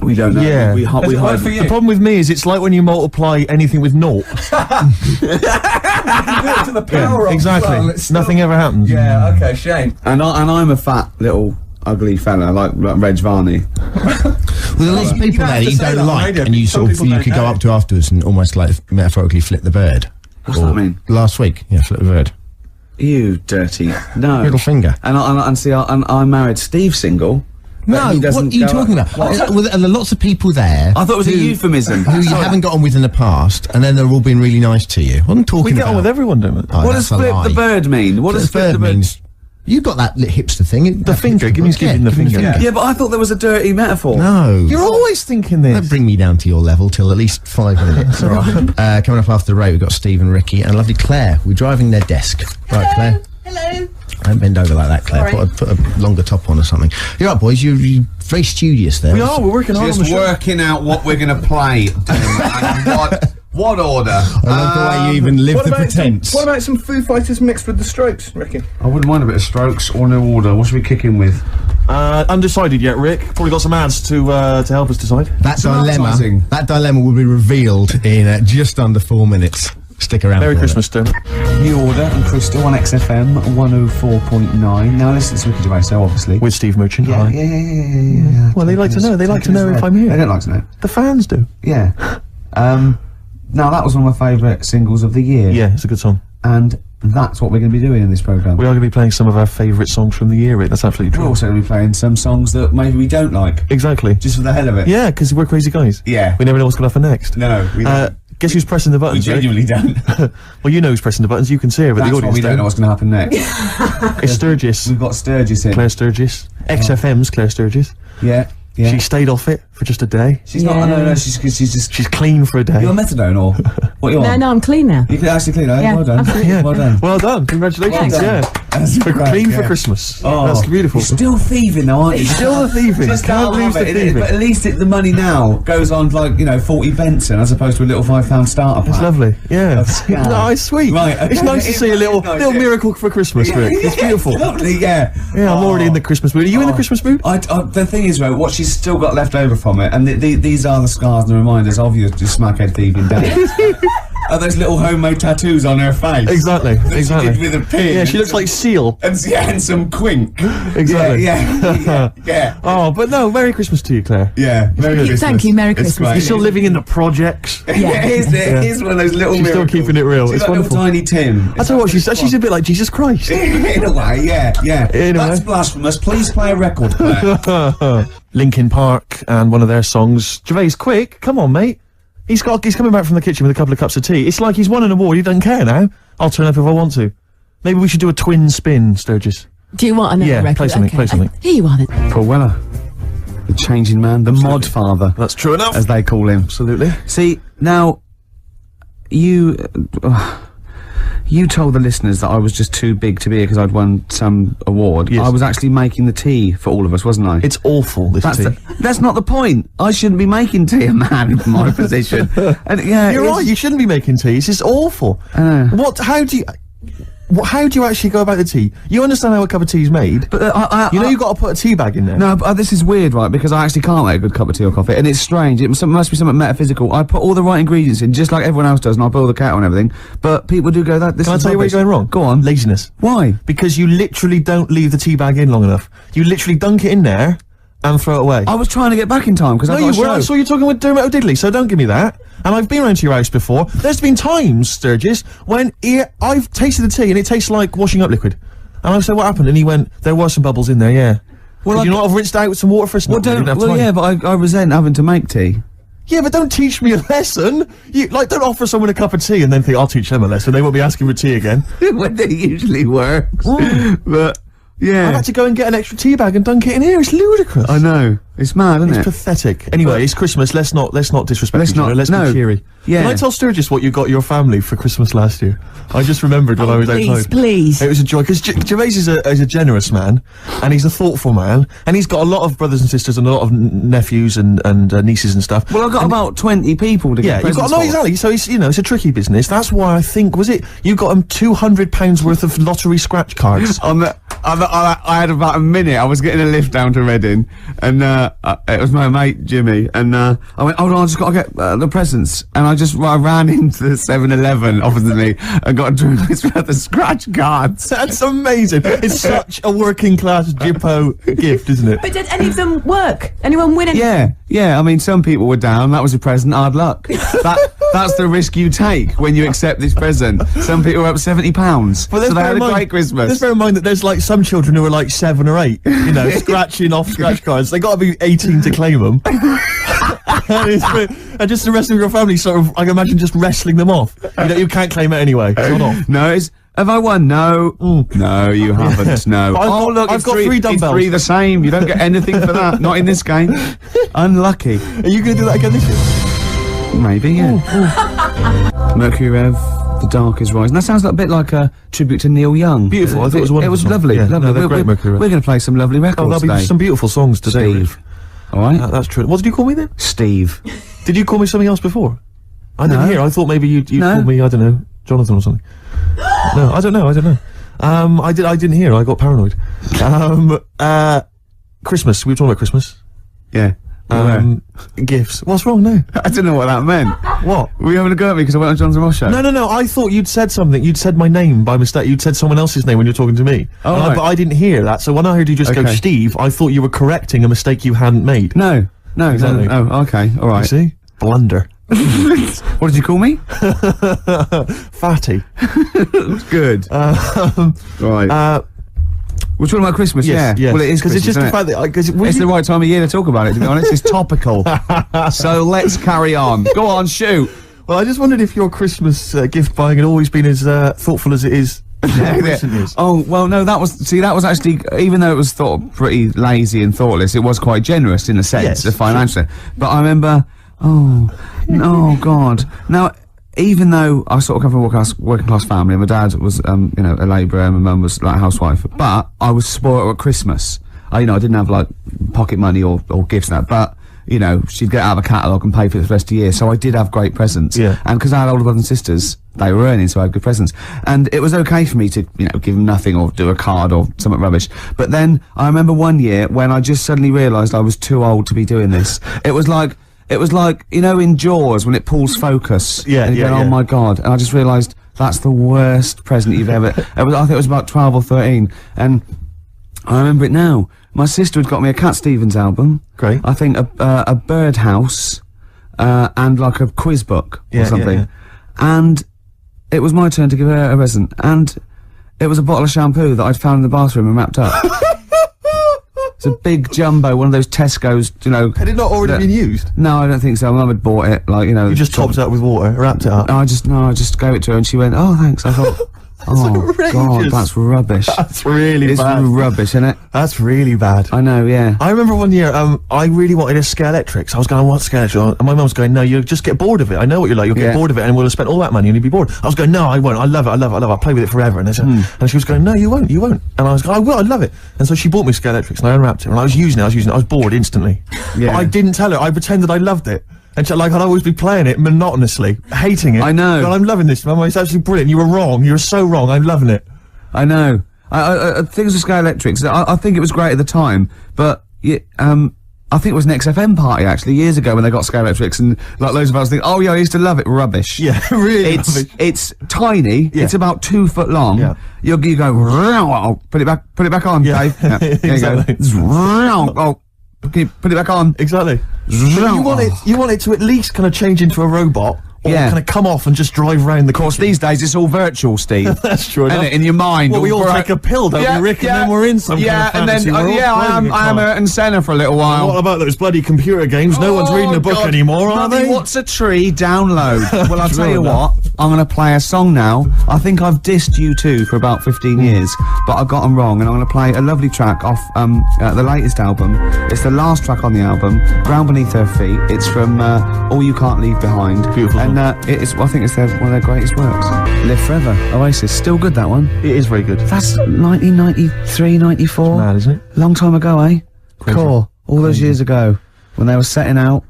We don't know. Yeah. We hide. The problem with me is it's like when you multiply anything with naught. You can do it to the power of exactly. well, Nothing ever happens. Yeah, okay, shame. And I'm a fat little ugly fella like Reg Varney. Well, there's lots of people there that you don't like, and you Some sort of people you could go up to afterwards and almost like metaphorically flip the bird. What's that mean? Last week, yeah, flip the bird. You dirty. No. Middle finger. And see, I married Steve single. No, he doesn't what are you go talking up. about? Well, there are lots of people there. I thought it was a euphemism. Who you haven't got on with in the past, and then they're all being really nice to you. What I'm talking We get about. on with everyone, don't we? Oh, What does that's a flip lie. the bird mean? What does flip the bird means? You got that hipster thing. The finger. Give me the finger. Yeah, but I thought there was a dirty metaphor. No. You're always thinking this. Don't bring me down to your level till at least 5 minutes. All right. Coming up after the break, we've got Steve and Ricky and lovely Claire. We're driving their desk. Right, Claire? Hello. Don't bend over like that, Claire. Put a longer top on or something. You're right, boys. You're very studious there. We are. We're working hard on the Just show. working out what we're going to play and what order. I love the way you even live the pretense. What about some Foo Fighters mixed with the Strokes, Ricky? I wouldn't mind a bit of Strokes or no order. What should we kick in with? Undecided yet, Rick. Probably got some ads to help us decide. That advertising. dilemma will be revealed in just under 4 minutes. Stick around. Merry for Christmas, Dermot. New Order and Crystal on XFM 104.9. Now listen to Ricky Gervais, obviously. With Steve Merchant. Yeah, Hi. yeah. Well, they like to know. They like to know if I'm here. They don't like to know. The fans do. Yeah. Now that was one of my favourite singles of the year. Yeah, it's a good song. And that's what we're going to be doing in this programme. We are going to be playing some of our favourite songs from the year, Rick. That's absolutely We're true. also going to be playing some songs that maybe we don't like. Exactly. Just for the hell of it. Yeah, because we're crazy guys. Yeah. We never know what's going to happen next. No, we don't. Guess who's pressing the We buttons, Rick? genuinely don't. Well, you know who's pressing the buttons. You can see her, but That's the why audience we don't know what's going to happen next. It's Sturgis. We've got Sturgis in. Claire Sturgis. XFM's Claire Sturgis. Yeah. She stayed off it for just a day. She's not. No. She's just. She's clean for a day. You're methadone or what you on? No, I'm clean now. You can actually clean. Eh? Yeah, Well done. absolutely. Yeah. Well done. Well done. Congratulations. Well done. Yeah. That's We're great, clean yeah. for Christmas. Oh, That's beautiful. You're still thieving though, aren't you? Still the thieving. Just Can't lose the thieving. But at least the money now goes on to, like, 40 Benson as opposed to a little £5 starter pack. It's lovely. Yeah. scam. No, it's sweet. Right, okay. It's nice to see a little Nice, little yeah. miracle for Christmas, Rick. It's beautiful. It's lovely, yeah. Yeah, I'm already in the Christmas mood. Are you in the Christmas mood? The thing is, right, what she's still got left over from it, and these are the scars and the reminders of your smackhead thieving days. Are those little homemade tattoos on her face? Exactly. That Exactly. She did with a pin. Yeah, she looks like Seal. And some quink. Exactly. Yeah. Oh, but no, Merry Christmas to you, Claire. Yeah. Merry Christmas. Thank you, Merry It's Christmas. great. You're still living in the projects. Yeah, it is one of those little She's still miracles. keeping it real. She's It's like wonderful. little Tiny Tim. I tell you what, she's a bit like Jesus Christ. In a way, yeah. In a That's way. blasphemous. Please play a record, Claire. Linkin Park and one of their songs. Gervais, quick, come on, mate. He's coming back from the kitchen with a couple of cups of tea. It's like he's won an award. He doesn't care now. I'll turn up if I want to. Maybe we should do a twin spin, Sturgis. Do you want another Yeah, record? play something, Okay. play something. Here you are then. Paul Weller. The changing man. The mod father, That's true enough. as they call him. Absolutely. See, now, you told the listeners that I was just too big to be here because I'd won some award. Yes. I was actually making the tea for all of us, wasn't I? It's awful, this tea. That's not the point. I shouldn't be making tea, a man in my position. And, yeah, You're right, you shouldn't be making tea. It's just awful. How do you actually go about the tea? You understand how a cup of tea is made, But you've got to put a tea bag in there. No, but this is weird, right? Because I actually can't make a good cup of tea or coffee, and it's strange. It must be something metaphysical. I put all the right ingredients in, just like everyone else does, and I boil the kettle and everything. But people do go that. This Can I is tell you where rubbish. you're going wrong? Go on. Laziness. Why? Because you literally don't leave the tea bag in long enough. You literally dunk it in there and throw it away. I was trying to get back in time because No, I got you a weren't. I show. saw you talking with Dermot O'Diddley, so don't give me that. And I've been around to your house before. There's been times, Sturgis, when I've tasted the tea and it tastes like washing up liquid. And I said, what happened? And he went, there were some bubbles in there, yeah. Well, Could you not have rinsed out with some water first? Well, yeah, but I resent having to make tea. Yeah, but don't teach me a lesson. Don't offer someone a cup of tea and then think, I'll teach them a lesson. They won't be asking for tea again. When it usually works. But yeah, I've had to go and get an extra tea bag and dunk it in here. It's ludicrous. I know. It's mad, isn't It's it? pathetic. Anyway, it's Christmas. Let's not disrespect Let's each other. not- Let's no. be cheery. Yeah. Can I tell Sturgis what you got your family for Christmas last year? I just remembered when I was outside. Please. It was a joy because Gervais is a generous man, and he's a thoughtful man, and he's got a lot of brothers and sisters and a lot of nephews and nieces and stuff. Well, I've got about 20 people to get Yeah, you've got presents for. exactly. So it's a tricky business. That's why I think you got him £200 worth of lottery scratch cards. I had about a minute. I was getting a lift down to Reading, and it was my mate Jimmy, and I went, hold on, I just got to get the presents, and I ran into the 7-Eleven opposite me and got the scratch cards. That's amazing. It's such a working class Jippo gift, isn't it? But did any of them work? Anyone win anything? Yeah. I mean, some people were down. That was a present. Hard luck. That's the risk you take when you accept this present. Some people were up £70, so they had a great Christmas. Let's bear in mind that there's like some children who are like 7 or 8, you know, scratching off scratch cards. They got to be 18 to claim them. And just the rest of your family sort of, I can imagine, just wrestling them off. You can't claim it anyway. It's not off. No, have I won? No. No, you haven't. No. Look, I've got 3 dumbbells. It's 3 the same. You don't get anything for that. Not in this game. Unlucky. Are you going to do that again this year? Maybe, yeah. Mercury Rev, The Dark is Rising. That sounds like a bit like a tribute to Neil Young. Beautiful. I thought it was wonderful. It was song. lovely. Yeah, lovely. No, they're great, Mercury Rev. We're going to play some lovely records there'll today. be some beautiful songs today. Steve. All right. That's true. What did you call me then? Steve. Did you call me something else before? I didn't hear. I thought maybe you No. called me, I don't know, Jonathan or something. No, I don't know. I didn't hear. I got paranoid. Christmas. We were talking about Christmas. Yeah. Gifts. What's wrong now? I don't know what that meant. What? Were you having a go at me because I went on Jonathan Ross show? No. I thought you'd said something. You'd said my name by mistake. You'd said someone else's name when you were talking to me. Oh, right. But I didn't hear that. So when I heard you just go Okay. Steve, I thought you were correcting a mistake you hadn't made. No. Exactly. No. Oh, okay. All You right. see? Blunder. What did you call me? Fatty. Good. Right. We're talking about Christmas, Yes. Well, it is because Christmas, it's just the isn't fact that it's the right time of year to talk about it, to be honest. It's topical. So let's carry on. Go on, shoot. Well, I just wondered if your Christmas gift buying had always been as thoughtful as it is. in recent years. Oh, well, no, that was actually, even though it was thought pretty lazy and thoughtless, it was quite generous in a sense, Yes, financially. But I remember, God. Now, even though I sort of come from a working class family, my dad was, a labourer, and my mum was like a housewife, but I was spoiled at Christmas. I didn't have like pocket money or gifts and that, but she'd get out of a catalogue and pay for it for the rest of the year, so I did have great presents. Yeah. And because I had older brothers and sisters, they were earning, so I had good presents. And it was okay for me to, give them nothing or do a card or something rubbish. But then I remember one year when I just suddenly realised I was too old to be doing this. It was like, in Jaws when it pulls focus. Yeah, and you go, yeah. oh my God. And I just realised that's the worst present you've ever... I think it was about 12 or 13. And I remember it now. My sister had got me a Cat Stevens album. Great. I think a Birdhouse, and like a quiz book or something. Yeah. And it was my turn to give her a present. And it was a bottle of shampoo that I'd found in the bathroom and wrapped up. It's a big jumbo, one of those Tesco's, Had it not already been used? No, I don't think so. My mum had bought it, You just topped it up with water, wrapped it up. I just gave it to her and she went, oh, thanks. I thought, oh, God, outrageous. that's rubbish. That's really It's bad. rubbish, isn't it? That's really bad. I know, yeah. I remember one year, I really wanted a Scale Electric. So I was going, I want Scale Electric. And my mum was going, no, you'll just get bored of it. I know what you're like. You'll get bored of it and we'll have spent all that money and you'll be bored. I was going, no, I won't. I love it. I'll play with it forever. And, and she was going, no, you won't. And I was going, I will. I love it. And so she bought me Scale Electrics and I unwrapped it. And I was using it. I was bored instantly. Yeah. But I didn't tell her. I pretended I loved it. And I'd always be playing it monotonously, hating it. I know. But I'm loving this, Mum. It's absolutely brilliant. You were wrong. You were so wrong. I'm loving it. I know. Things with Sky Electrics, I think it was great at the time, but I think it was an XFM party actually years ago when they got Sky Electrics, and like loads of us think, oh yeah, I used to love it. Rubbish. Yeah, really. It's tiny. Yeah. It's about 2 foot long. Yeah. You go put it back on, Yeah. Dave. Yeah, there Exactly. you go. Oh, can you put it back on? Exactly. You want it to at least kind of change into a robot, or Yeah. kind of come off and just drive round the Of course, these days it's all virtual, Steve. That's true Isn't enough. it? In your mind. Well, we all take a pill, don't we, Rick? And then we're in some kind of fantasy world. I am Ayrton Senna for a little while. What about those bloody computer games? No one's reading a book God. anymore, are Mummy, they? What's a tree? Download. Well, I'll tell you True what. I'm going to play a song now. I think I've dissed you two for about 15 years, but I've got them wrong, and I'm going to play a lovely track off the latest album. It's the last track on the album, Ground Beneath Her Feet. It's from All You Can't Leave Behind. Beautiful And I think it's one of their greatest works. Live Forever, Oasis. Still good, that one. It is very good. That's 1993, 94. Mad, isn't it? Long time ago, eh? Crazy. Cool. All those years ago, when they were setting out,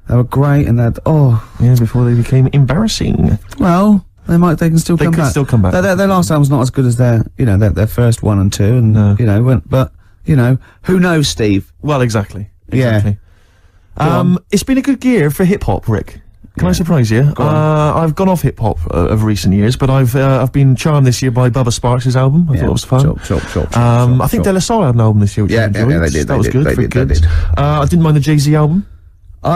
they were great, and they'd, Yeah, before they became embarrassing. well, They can still They come could back. still come back. Their last album's not as good as their first 1 and 2, and No. but who knows, Steve? Well, exactly. Yeah. Exactly. It's been a good year for hip hop, Rick. Can I surprise you? Go on. I've gone off hip hop of recent years, but I've been charmed this year by Bubba Sparks' album. I thought it was fun. Sure. I think De La Soul had an album this year, which I enjoyed. they did. That was good. They very did. good. I didn't mind the Jay-Z album.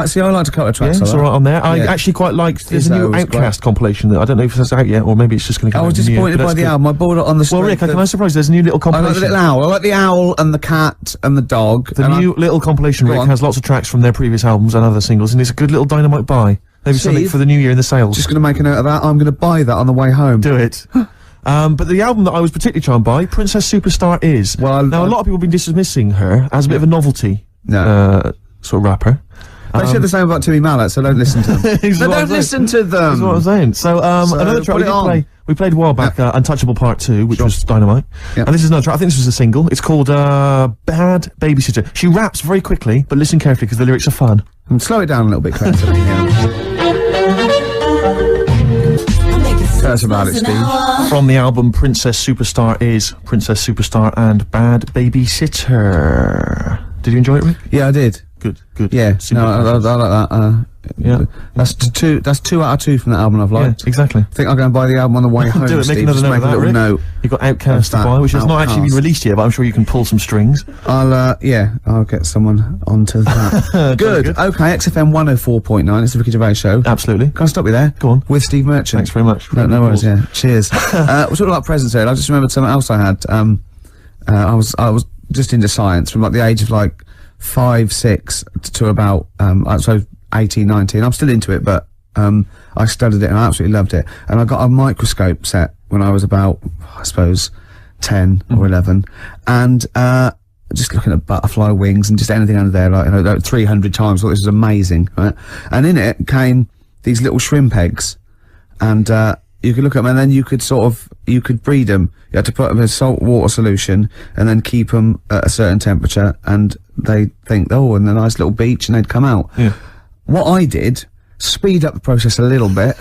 See, I liked a couple of Yeah, tracks. it's I all right on there. I Yeah. actually quite liked. There's a Izzo new was Outcast compilation that I don't know if it's out yet, or maybe it's just going to I come was out in the new year, disappointed but by that's the good. album. I bought it on the. Well, Rick, can I surprise you? There's a new little I like compilation. the little owl. I like the owl and the cat and the dog. The and new little compilation, Go Rick, on. has lots of tracks from their previous albums and other singles, and it's a good little dynamite buy. Maybe something Steve? for the new year in the sales. Just going to make a note of that. I'm going to buy that on the way home. Do it. But the album that I was particularly charmed by, Princess Superstar Is. Well, now, a lot of people have been dismissing her as a bit of a novelty sort of rapper. They said the same about Timmy Mallet, so don't listen to them. That's No, what I'm don't saying. listen to them. That's what I'm saying. So, another track put it on. we played a while back, Untouchable Part 2, which was dynamite. Yep. And this is another track, I think this was a single. It's called, Bad Babysitter. She raps very quickly, but listen carefully because the lyrics are fun. Slow it down a little bit, Claire. Tell us about it, Steve. From the album Princess Superstar Is, Princess Superstar and Bad Babysitter. Did you enjoy it, Rick? Yeah, I did. Good. Yeah, Super no, I Princess. like that. Yeah. That's two out of 2 from that album I've Yeah, liked. exactly. I think I'll go and buy the album on the way home. Do it, make Steve. another Just note make of a that, little Rick. note. You've got Outcast to Of that buy, which has not actually been Outcast. released yet, but I'm sure you can pull some strings. I'll get someone onto that. Good. good. Okay, XFM 104.9. It's the Ricky Gervais Show. Absolutely. Can I stop you there? Go on. With Steve Merchant. Thanks very much. No worries, yeah. Cheers. We're talking about presents here. I just remembered something else I had. I was just into science from like the age of like 5, 6 to about, so 18, 19. I'm still into it, but, I studied it and I absolutely loved it. And I got a microscope set when I was about, I suppose, 10 or 11. And, just looking at butterfly wings and just anything under there, like 300 times. Thought this was amazing, right? And in it came these little shrimp eggs, and you could look at them, and then you could breed them. You had to put them in a salt water solution, and then keep them at a certain temperature, and they think, oh, and a nice little beach, and they'd come out. Yeah. What I did, speed up the process a little bit.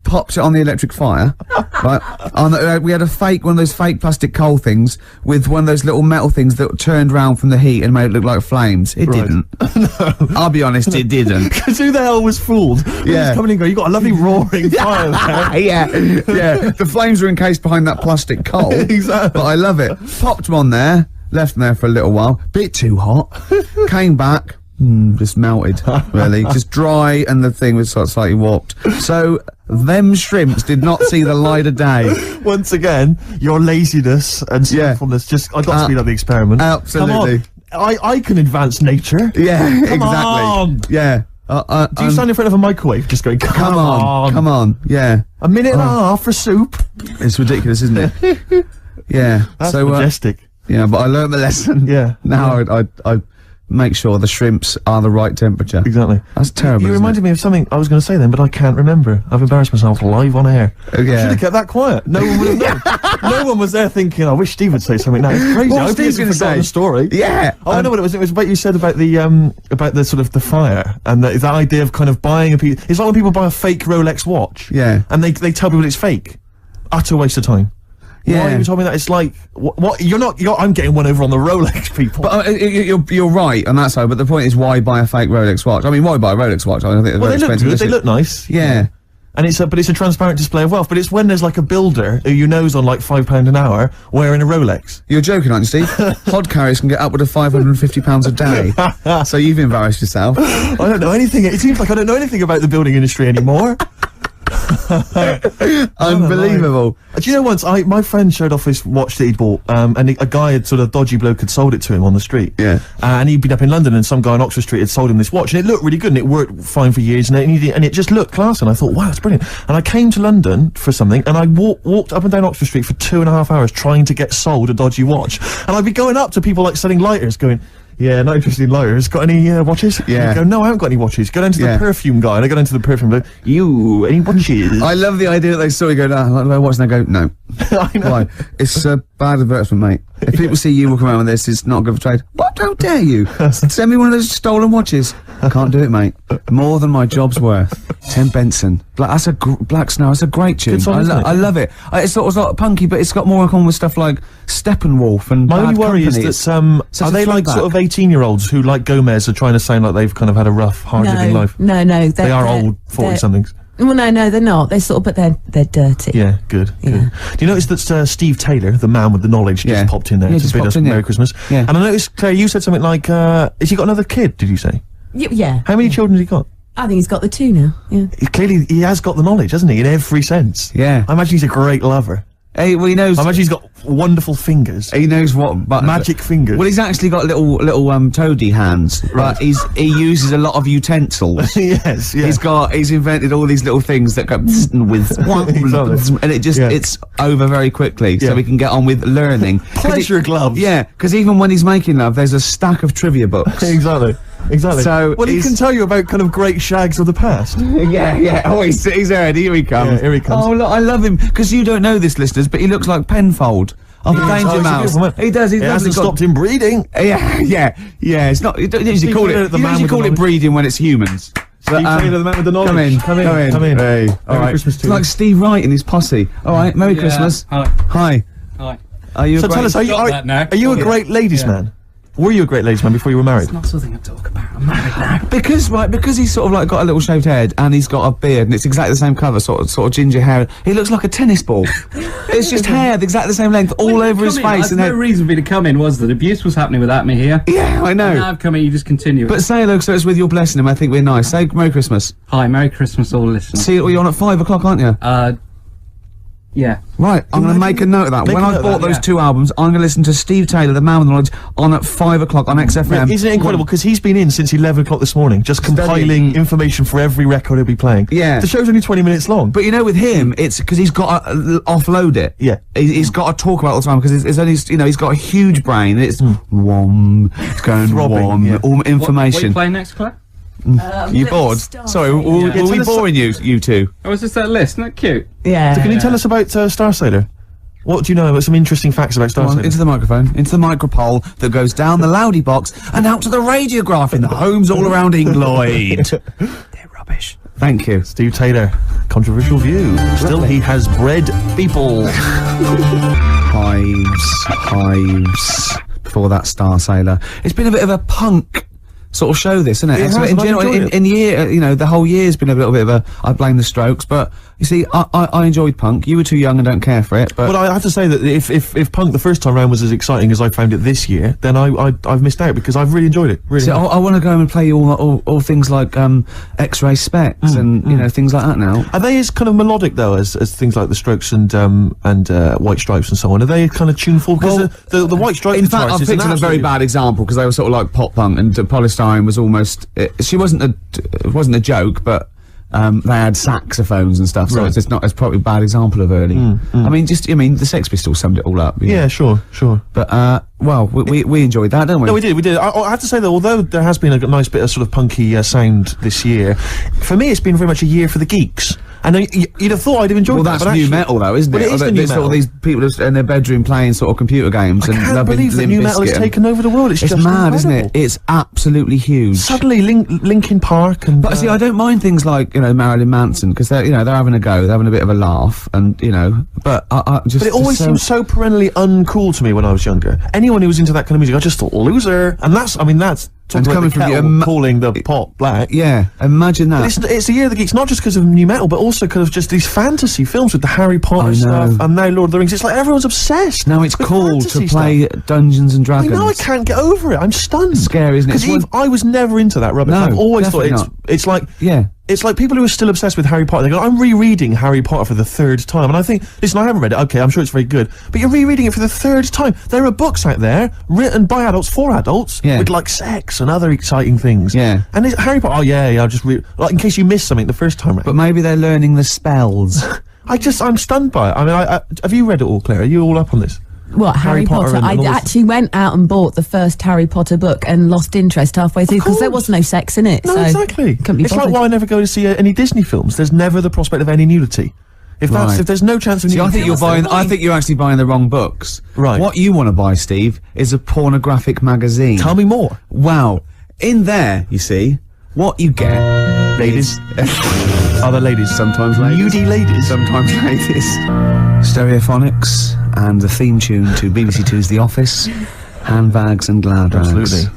Popped it on the electric fire, right? We had one of those fake plastic coal things with one of those little metal things that turned round from the heat and made it look like flames. It Right. didn't. I'll be honest, it didn't. Because who the hell was fooled? Yeah. Coming and going, you got a lovely roaring fire there. yeah. The flames were encased behind that plastic coal. Exactly. But I love it. Popped them on there, left them there for a little while. Bit too hot. Came back. Just melted, really. Just dry, and the thing was sort of slightly warped. So, them shrimps did not see the light of day. Once again, your laziness and slothfulness I got to speed up the experiment. Absolutely. Come on. I can advance nature. Yeah, exactly. on. Yeah. Do you stand in front of a microwave just going, Come on, yeah. A minute and a half for soup? It's ridiculous, isn't it? Yeah. That's so, majestic. yeah, but I learned the lesson. Yeah. Now I make sure the shrimps are the right temperature. Exactly. That's terrible. You isn't reminded it? me of something I was going to say then, but I can't remember. I've embarrassed myself live on air. Yeah. Should have kept that quiet. No one would have known. No one was there thinking, I wish Steve would say something now. It's crazy. What I was hope he Steve hasn't gonna forgotten say? the story. Yeah. Oh, I know what it was. It was what you said about the sort of the fire and that idea of kind of buying a piece. It's like when people buy a fake Rolex watch. Yeah. And they tell people it's fake. Utter waste of time. Yeah. Why you told me that? It's like what? I'm getting one over on the Rolex people. But you're right on that side. But the point is, why buy a fake Rolex watch? I mean, why buy a Rolex watch? I think they're well, very they look expensive. good. They look nice. Yeah. And but it's a transparent display of wealth. But it's when there's like a builder who you know's on like £5 an hour wearing a Rolex. You're joking, aren't you, Steve? Hod carriers can get upward of £550 a day. So you've embarrassed yourself. I don't know anything. It seems like I don't know anything about the building industry anymore. Unbelievable. Do you know once my friend showed off his watch that he'd bought, and a guy had sort of dodgy bloke had sold it to him on the street. Yeah. And he'd been up in London, and some guy on Oxford Street had sold him this watch, and it looked really good, and it worked fine for years, and it just looked class, and I thought, wow, that's brilliant. And I came to London for something, and I walked up and down Oxford Street for 2.5 hours trying to get sold a dodgy watch, and I'd be going up to people like selling lighters, going, yeah, not interested in lighters. Got any watches? Yeah. And I go, no, I haven't got any watches. Go down to the perfume guy, and I go down to the perfume guy. You, any watches? I love the idea that they saw you go, no, watch, and they go, no. I know. Why? It's a bad advertisement, mate. If people see you walking around with this, it's not good for trade. What? How dare you? Send me one of those stolen watches. I can't do it, mate. More than my job's worth. Tim Benson. That's Black Snow. That's a great tune. Good song, isn't it? I love it. It's sort of like punky, but it's got more in common with stuff like Steppenwolf and My only Bad worry Company. is that such are a they like throwback. sort of 18-year-olds who, like Gomez, are trying to sound like they've kind of had a rough, hard-living life? No. They are old 40-somethings. Well, no, they're not. They're sort of, but they're dirty. Yeah, good. Do you notice that Steve Taylor, the man with the knowledge, just popped in there to just bid popped us in, Merry Christmas? Yeah. And I noticed, Claire, you said something like, has he got another kid, did you say? Yeah. How many children has he got? I think he's got the 2 now. Yeah. Clearly, he has got the knowledge, hasn't he, in every sense? Yeah. I imagine he's a great lover. Hey, well, he knows. I imagine he's got wonderful fingers. He knows what Magic fingers. Well, he's actually got little toady hands. Right. He uses a lot of utensils. Yes, yeah. He's invented all these little things that go with and it just it's over very quickly, so we can get on with learning. Pleasure gloves. Yeah, because even when he's making love, there's a stack of trivia books. Exactly. So well, he can tell you about kind of great shags of the past. yeah. Oh, he's heard. Here he comes. Yeah, here he comes. Oh, look, I love him because you don't know this, listeners, but he looks like Penfold of Danger Mouse. He does. He's it hasn't stopped him breeding. Yeah. It's not. You don't usually call it. You usually call it breeding when it's humans. Steve Taylor, the man with the knowledge. Come in. Hey, all right. Christmas to it's like Steve Wright and his posse. All right, Merry Christmas. Hi. Are you? So tell us, are you a great ladies man? Were you a great ladies man before you were married? It's not something I talk about. I'm married now. Because he's sort of like got a little shaved head and he's got a beard and it's exactly the same colour, sort of ginger hair. He looks like a tennis ball. It's just hair, exactly the same length, all over his face. And no reason for me to come in was that abuse was happening without me here. Yeah, I know. And now I've come in, you just continue. But say hello, so it's with your blessing him. I think we're nice. Say Merry Christmas. Hi, Merry Christmas, all listeners. See, you're on at 5 o'clock, aren't you? Yeah. Right, I'm going to make a note of that. When I bought those 2 albums, I'm going to listen to Steve Taylor, the man with the knowledge, on at 5 o'clock on XFM. Isn't it incredible? Because he's been in since 11 o'clock this morning, just compiling information for every record he'll be playing. Yeah. The show's only 20 minutes long. But you know, with him, it's because he's got to offload it. Yeah. He's got to talk about it all the time because it's only, he's got a huge brain. It's it's going Throbbing, all What are information. you playing next, Claire? You bored? Sorry, were we boring you two? Oh, is this that list? Isn't that cute? Yeah. So can you tell us about Star Sailor? What do you know about some interesting facts about Star Come on, Sailor? into the microphone, into the micropole that goes down the loudy box and out to the radiograph in the homes all around England. They're rubbish. Thank you. Steve Taylor, controversial view. Still, he has bred people. Hives. Before that, Star Sailor. It's been a bit of a punk sort of show, this, isn't it? It has, in and I general, enjoyed it. in year, the whole year's been a little bit of a. I blame the Strokes, but you see, I enjoyed punk. You were too young and don't care for it. But Well, I have to say that if punk the first time round was as exciting as I found it this year, then I've missed out because I've really enjoyed it. Really. see, I want to go and play all things like X-ray specs and things like that now. Are they as kind of melodic though as things like the Strokes and White Stripes and so on? Are they kind of tuneful? Because the White Stripes. In fact, I've picked on a very bad example because they were sort of like pop punk, and Polystyrene was almost. She wasn't a joke, but they had saxophones and stuff, so Right. it's probably a bad example of early. I mean, the Sex Pistols summed it all up. you know. Yeah, sure. But well, we enjoyed that, don't we? No, we did. I have to say that although there has been a nice bit of sort of punky sound this year, for me it's been very much a year for the geeks. And you'd have thought I'd have enjoyed Well, that. that's but new actually, metal, though, isn't it? Well, it is the new There's sort metal. of these people just in their bedroom playing sort of computer games I and can't loving believe that Limp new metal has Bizkit. taken over the world. It's just mad, isn't it? incredible. It's absolutely huge. Suddenly, Linkin Park and. But see, I don't mind things like Marilyn Manson because they're they're having a go, they're having a bit of a laugh, and But I just. But it always seemed so perennially uncool to me when I was younger. Anyone who was into that kind of music, I just thought loser. And that's And coming from the calling the pot black. Yeah, imagine that. It's the year of the geeks, not just because of new metal, but also because of just these fantasy films with the Harry Potter I know. stuff, and now Lord of the Rings. It's like everyone's obsessed. Now it's with cool to fantasy play stuff. Dungeons and I Dragons. know, I can't get over it. I'm stunned. Scary, isn't it? Because I was never into that rubbish. No, I've always thought definitely it's like Yeah. It's like people who are still obsessed with Harry Potter. They go, I'm rereading Harry Potter for the 3rd time. And I think, listen, I haven't read it. Okay, I'm sure it's very good. But you're rereading it for the 3rd time. There are books out there written by adults for adults with like sex and other exciting things. Yeah. And Harry Potter, I'll just read, like in case you missed something the first time round. But maybe they're learning the spells. I'm stunned by it. I mean, have you read it all, Claire? Are you all up on this? What, Harry Potter? and I all this- actually went out and bought the first Harry Potter book and lost interest halfway through because there was no sex in it. No, so exactly. couldn't be It's like bothered. why I never go to see any Disney films. There's never the prospect of any nudity. If Right. there's no chance of See, I think needing I think you're actually buying the wrong books. Right. What you want to buy, Steve, is a pornographic magazine. Tell me more. Wow. In there, you see, what you get, Ladies. Other ladies. sometimes ladies, Nudie ladies. sometimes ladies, Stereophonics, and the theme tune to BBC Two's The Office, handbags and glad rags. Absolutely.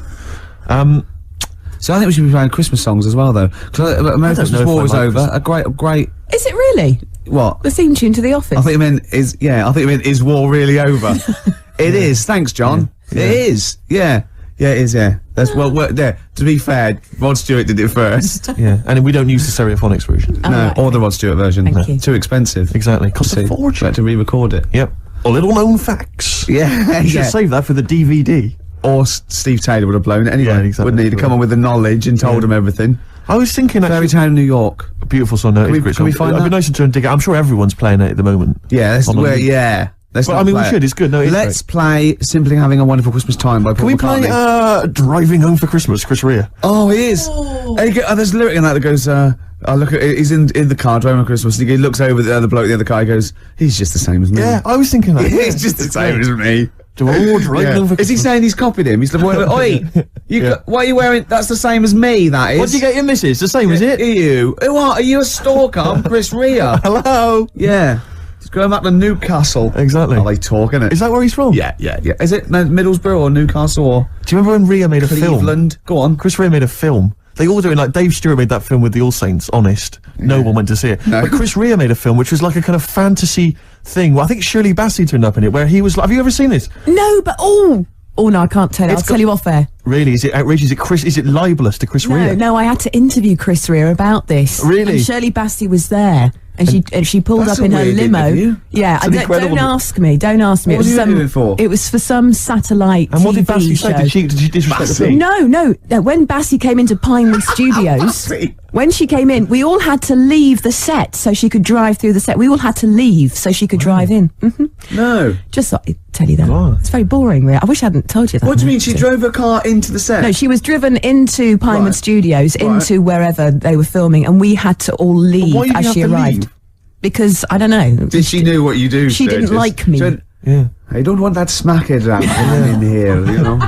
So I think we should be playing Christmas songs as well, though. Because America's know if War I was like over. Christmas. A great. Is it really? What? The theme tune to The Office? I think you meant is war really over? It is. Thanks, John. Yeah. It is. Yeah. Yeah, it is. Yeah. That's there. To be fair, Rod Stewart did it first. Yeah, and we don't use the Stereophonics version. Oh, No, right. or the Rod Stewart version. Thank you. Too expensive. Exactly. Cost a See, fortune. had to re-record it. Yep. Or little known facts. Yeah. You should save that for the DVD. Or Steve Taylor would have blown it anyway. Yeah, exactly. Wouldn't he? To come on with the knowledge and told him everything. I was thinking Fairy actually, Town, New York. a beautiful song. No, Can we- it's a great can we song. find It'd be that? nice to try and dig it. I'm sure everyone's playing it at the moment. Yeah. Let's. On a loop. Yeah. Let's. Well, not I mean, we play it. should. It's good. No, it's Let's play "Simply Having a Wonderful Christmas Time" by Paul Can we McCartney. play Driving Home for Christmas, Chris Rea? Oh, he is. And there's a lyric in that that goes, I look at, he's in the car driving on Christmas, and he looks over at the other bloke in the other car, he goes, he's just the same as me. Yeah, I was thinking that. He's just the same as me. Driving Home for Is he Christmas. saying he's copied him? He's like, oi, what are you wearing? That's the same as me, that is. What did you get your missus? The same, is it? Are you? What, are you a stalker? I'm Chris Rea. Hello. Yeah. He's going back to Newcastle. Exactly. Are they talking it? Is that where he's from? Yeah. Is it Middlesbrough or Newcastle or Do you remember when Rea made a film? Cleveland? Go on. Chris Rea made a film. They all do it like Dave Stewart made that film with the All Saints, Honest. No one went to see it. No. But Chris Rea made a film which was like a kind of fantasy thing. Well, I think Shirley Bassey turned up in it where he was like, have you ever seen this? No, but oh no, I can't tell you. I'll tell you off air. Really? Is it outrageous? Is it libelous to Chris Rea? No, I had to interview Chris Rea about this. Really? And Shirley Bassey was there, and she pulled That's up in a her weird limo. interview. Yeah, an don't incredible- ask me. Don't ask me. What was you interviewing for? It was for some satellite And what did TV Bassey show. say? Did she disrespect the Bassey? film? No. When Bassey came into Pinewood Studios, Bassey? when she came in, we all had to leave the set so she could drive through the set. We all had to leave so she could drive in. No. Just thought I'd tell you that. Oh. It's very boring, really. I wish I hadn't told you that. What do you mean? She drove her car into the set? No, she was driven into Pinewood Right. Studios, into wherever they were filming, and we had to all leave why did you as have she to arrived. leave? Because, I don't know. Did she knew what you do? She didn't Sturgis? like me. She went, Yeah. I don't want that smackhead around in here, you know.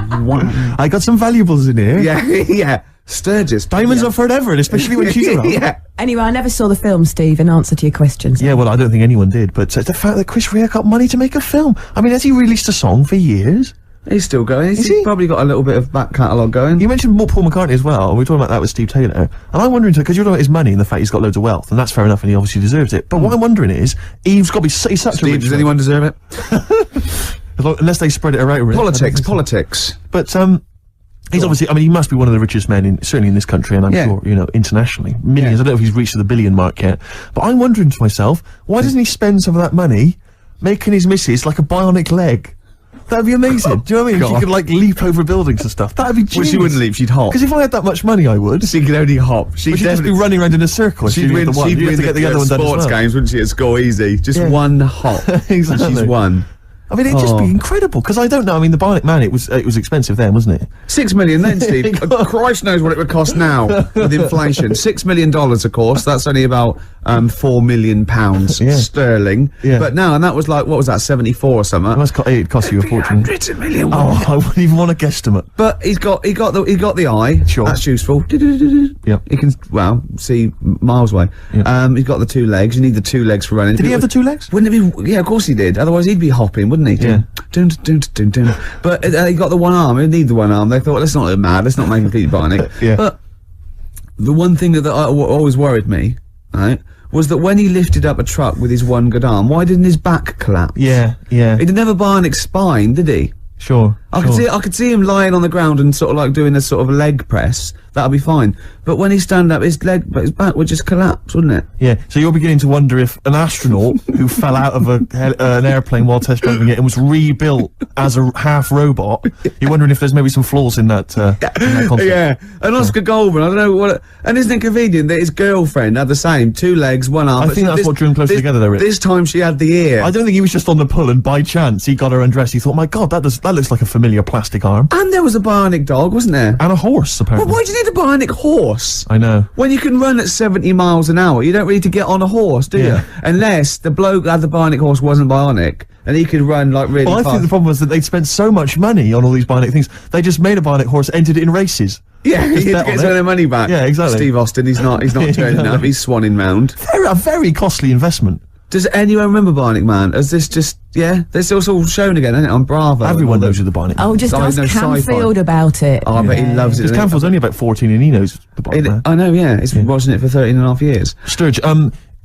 I got some valuables in here. yeah. Sturgis. Diamonds are forever, and especially when she's around. Yeah. Anyway, I never saw the film, Steve, in answer to your questions. Yeah, well, I don't think anyone did, but the fact that Chris Rea got money to make a film. I mean, has he released a song for years? He's still going. He's he? probably got a little bit of back catalogue going. You mentioned Paul McCartney as well, and we were talking about that with Steve Taylor. And I'm wondering, because you're talking about his money and the fact he's got loads of wealth, and that's fair enough, and he obviously deserves it. But what I'm wondering is, he's got to be he's such a Steve, rich does man. anyone deserve it? Unless they spread it around. Politics. But he's obviously, I mean, he must be one of the richest men, certainly in this country, and I'm Yeah. sure, internationally. Millions. Yeah. I don't know if he's reached the billion mark yet. But I'm wondering to myself, why doesn't he spend some of that money making his missus like a bionic leg? That'd be amazing. Do you know what I mean? She God. could like leap over buildings and stuff. That'd be genius. Well, she wouldn't leap, she'd hop. Because if I had that much money, I would. She could only hop. She'd just be running around in a circle. if She'd you win, get the one. she'd You win have to get the other one done as sports well. games, wouldn't she, at school easy? Just Yeah. one hop. Exactly. And she's won. I mean, it'd just be Oh. incredible. Because I don't know. I mean, the Bionic Man, it was expensive then, wasn't it? 6 million then, Steve. Christ knows what it would cost now with inflation. $6 million, of course. That's only about £4 million Yeah. sterling. Yeah. But now, and that was like, what was that, 74 or something? It'd cost you a fortune. Hundreds of million. Oh, I wouldn't even want to guesstimate. But he got the eye. Sure. That's useful. Yep. He can see miles away. Yep. He's got the 2 legs. You need the 2 legs for running. Did he have the 2 legs? Wouldn't it be? Yeah, of course he did. Otherwise he'd be hopping, wouldn't he? Yeah. Dun, dun, dun, dun, dun. But he got the 1 arm. He need the 1 arm. They thought, let's not go mad. Let's not make him completely bionic. Yeah. But the one thing that always worried me, right, was that when he lifted up a truck with his 1 good arm, why didn't his back collapse? Yeah. He didn't have a bionic spine, did he? Sure. I could see him lying on the ground and sort of like doing a sort of leg press. That'll be fine. But when he stand up, his back would just collapse, wouldn't it? Yeah, so you're beginning to wonder if an astronaut who fell out of an airplane while test driving it and was rebuilt as a half robot, you're wondering if there's maybe some flaws in that concept. Yeah, and Oscar Goldman, I don't know what. And isn't it convenient that his girlfriend had the same 2 legs, 1 arm? I but think that's what drew them closer together, though, Rich. This time she had the ear. I don't think he was just on the pull and by chance he got her undressed. He thought, my God, that looks like a familiar familiar plastic arm. And there was a bionic dog, wasn't there? And a horse, But apparently. why do you need a bionic horse? I know. When you can run at 70 miles an hour, you don't really need to get on a horse, do Yeah. you? Unless the bloke that had the bionic horse wasn't bionic, and he could run like really Well, I fast. think the problem was that they'd spent so much money on all these bionic things, they just made a bionic horse, entered it in races. Yeah, Just he bet gets on all it. their money back. Yeah, exactly. Steve Austin, he's not turning up, he's swanning round. A very costly investment. Does anyone remember Bionic Man? Is this just, this it's all shown again, isn't it, on Bravo? Everyone knows who the bionic Oh, just I ask know sci-fi. Camfield about it. Oh, I bet he loves it. Because Camfield's only about 14 and he knows the bionic man. I know, yeah. He's been watching it for 13 and a half years. Sturge,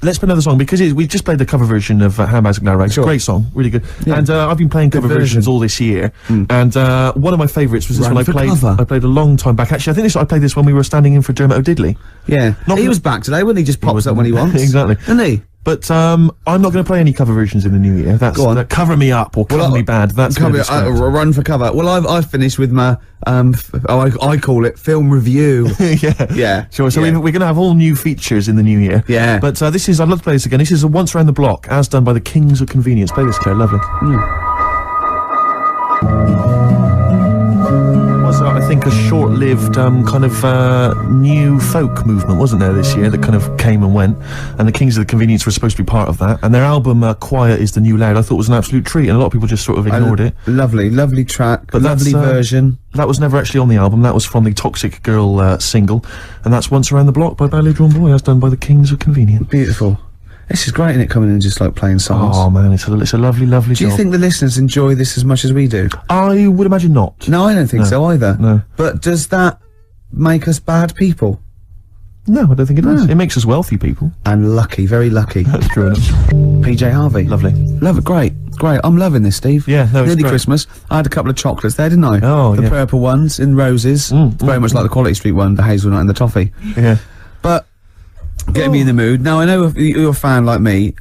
let's play another song because we just played the cover version of Handbags and Rags. Sure. Great song, really good. Yeah. And I've been playing cover versions all this year. And one of my favourites was this Run one I for played. cover. I played a long time back. Actually, I think I played this when we were standing in for Dermot O'Diddley. Yeah. Not he gonna- was back today, wasn't he? Just pops up when he wants. Exactly. Isn't he? But I'm not going to play any cover versions in the new year. That's Go on. Cover Me Up or Cover Me Bad. That's gonna be scrapped. Run for cover. Well, I've finished with my, I call it film review. yeah. Yeah. Sure. So Yeah. we're going to have all new features in the new year. Yeah. But I'd love to play this again. This is a Once Around the Block, as done by the Kings of Convenience. Play this, Claire. Lovely. Was, I think, a short-lived kind of new folk movement, wasn't there, this year, that kind of came and went, and the Kings of the Convenience were supposed to be part of that, and their album Quiet is the New Loud I thought was an absolute treat, and a lot of people just sort of ignored it. Lovely track, But lovely that's, version. That was never actually on the album. That was from the Toxic Girl single, and that's Once Around the Block by Ballet Drawn Boy, as done by the Kings of Convenience. Beautiful. This is great, isn't it, coming in and just like playing songs? Oh man, it's a lovely Do you job. think the listeners enjoy this as much as we do? I would imagine not. No, I don't think so either. No. But does that make us bad people? No, I don't think it does. It makes us wealthy people. And lucky, very lucky. That's true enough. PJ Harvey. Lovely. Love it, great. I'm loving this, Steve. Yeah, no, it's Nearly great. Christmas. I had a couple of chocolates there, didn't I? Oh, the yeah. purple ones in roses. Very much like the Quality Street one, the hazelnut and the toffee. Yeah. But get me in the mood. Now, I know if you're a fan like me,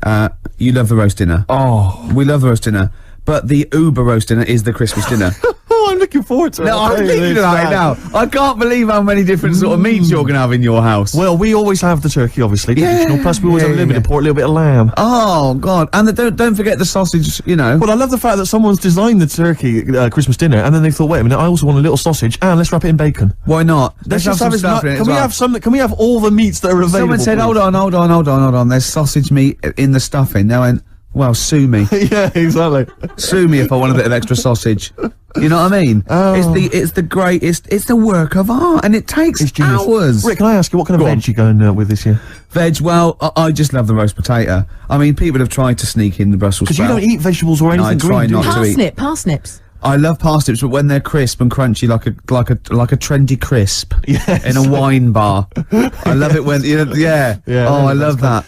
you love the roast dinner. Oh. We love the roast dinner. But the Uber roast dinner is the Christmas dinner. Oh, I'm looking forward to it. No, I'm thinking about it now. I can't believe how many different sort of meats you're going to have in your house. Well, we always have the turkey, obviously, traditional. Plus, we always have a little bit of pork, a little bit of lamb. Oh, God. And don't forget the sausage, you know. Well, I love the fact that someone's designed the turkey Christmas dinner, and then they thought, wait a minute, I also want a little sausage, and let's wrap it in bacon. Why not? Let's just some have stuff in it Can as we well. have some? Can we have all the meats that are available? Someone said, please? hold on. There's sausage meat in the stuffing. Now, well, sue me. Yeah, exactly. Sue me if I want a bit of extra sausage. You know what I mean? Oh. It's the work of art, and it takes It's genius. hours. Rick, can I ask you what kind of Go on. veg you going with this year? Veg, well, I just love the roast potato. I mean, people have tried to sneak in the Brussels Because you sprout. don't eat vegetables or No, I anything try green, do not you? to eat. Parsnips. I love parsnips, but when they're crisp and crunchy, like a trendy crisp Yes. in a wine bar. I love it when yeah. Yeah, Oh, no, I love that.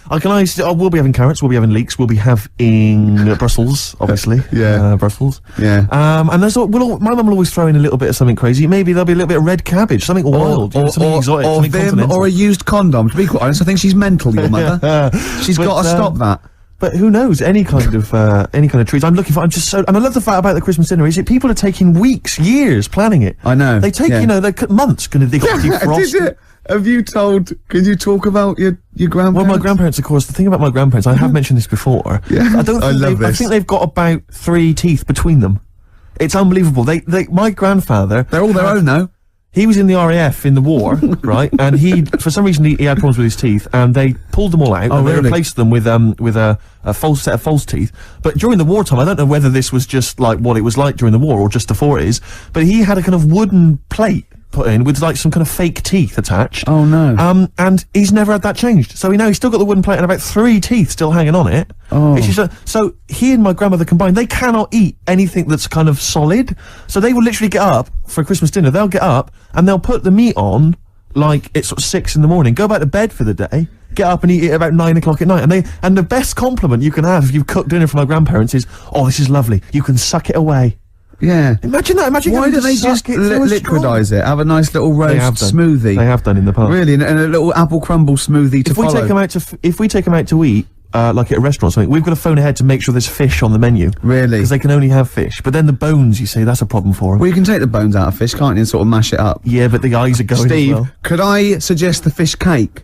We'll be having carrots, we'll be having leeks, we'll be having Brussels, obviously. Yeah. Brussels. Yeah. And my mum will always throw in a little bit of something crazy. Maybe there'll be a little bit of red cabbage, something wild, something exotic, or something Vim, continental. or a used condom. To be quite honest, I think she's mental, your mother. She's But, got to stop that. But who knows? Any kind of treats. I'm looking for. I'm just so. And I love the fact about the Christmas dinner is that people are taking weeks, years planning it. I know. They take months. They got to defrost. Did it? Have you told? Can you talk about your grandparents? Well, my grandparents, of course. The thing about my grandparents, I have mentioned this before. Yeah. I don't. I Think love I this. think they've got about 3 teeth between them. It's unbelievable. My grandfather. They're all their own now. He was in the RAF in the war, right? And for some reason, he had problems with his teeth, and they pulled them all out, and they really? replaced them with a false set of false teeth. But during the wartime, I don't know whether this was just like what it was like during the war, or just the 40s, but he had a kind of wooden plate put in with like some kind of fake teeth attached. Oh, no. And he's never had that changed. So he's still got the wooden plate and about 3 teeth still hanging on it. Oh. It's just so he and my grandmother combined, they cannot eat anything that's kind of solid. So they will literally get up for Christmas dinner. They'll get up and they'll put the meat on like it's sort of 6 in the morning, go back to bed for the day, get up and eat it about 9 o'clock at night. And the best compliment you can have if you've cooked dinner for my grandparents is, "Oh, this is lovely. You can suck it away." Yeah. Imagine that. Imagine Why having don't to they suck just it through a straw. liquidize it? Have a nice little They have roast done. smoothie. They have done in the past. Really, and a little apple crumble smoothie to If we follow. take them out to eat, like at a restaurant or something, we've got to phone ahead to make sure there's fish on the menu. Really? Because they can only have fish. But then the bones, you see, that's a problem for them. Well, you can take the bones out of fish, can't you, and sort of mash it up. Yeah, but the eyes are going Steve, as well. could I suggest the fish cake?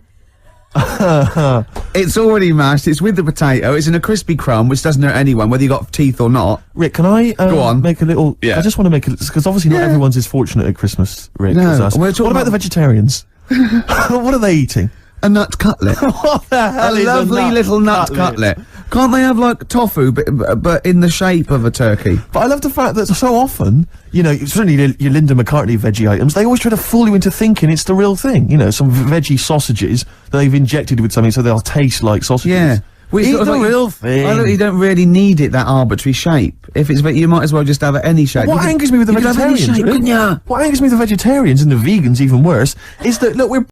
It's already mashed. It's with the potato. It's in a crispy crumb, which doesn't hurt anyone, whether you got teeth or not. Rick, can I Go on. make a little... Yeah. I just want to make a... Because obviously not everyone's as fortunate at Christmas, Rick, No, as us. we're What talking about the vegetarians? What are they eating? A nut cutlet. What the hell A is lovely little nut cutlet. Can't they have like tofu, but in the shape of a turkey? But I love the fact that so often, you know, certainly your Linda McCartney veggie items, they always try to fool you into thinking it's the real thing. You know, some veggie sausages that they've injected with something so they'll taste like sausages. Yeah. Eat sort of the like- real thing. I don't, you don't really need it that arbitrary shape. If it's, you might as well just have it any shape. What You could- angers me with the you could have any vegetarians, shape, Rick? couldn't ya? What angers me with the vegetarians and the vegans even worse is that, look, we're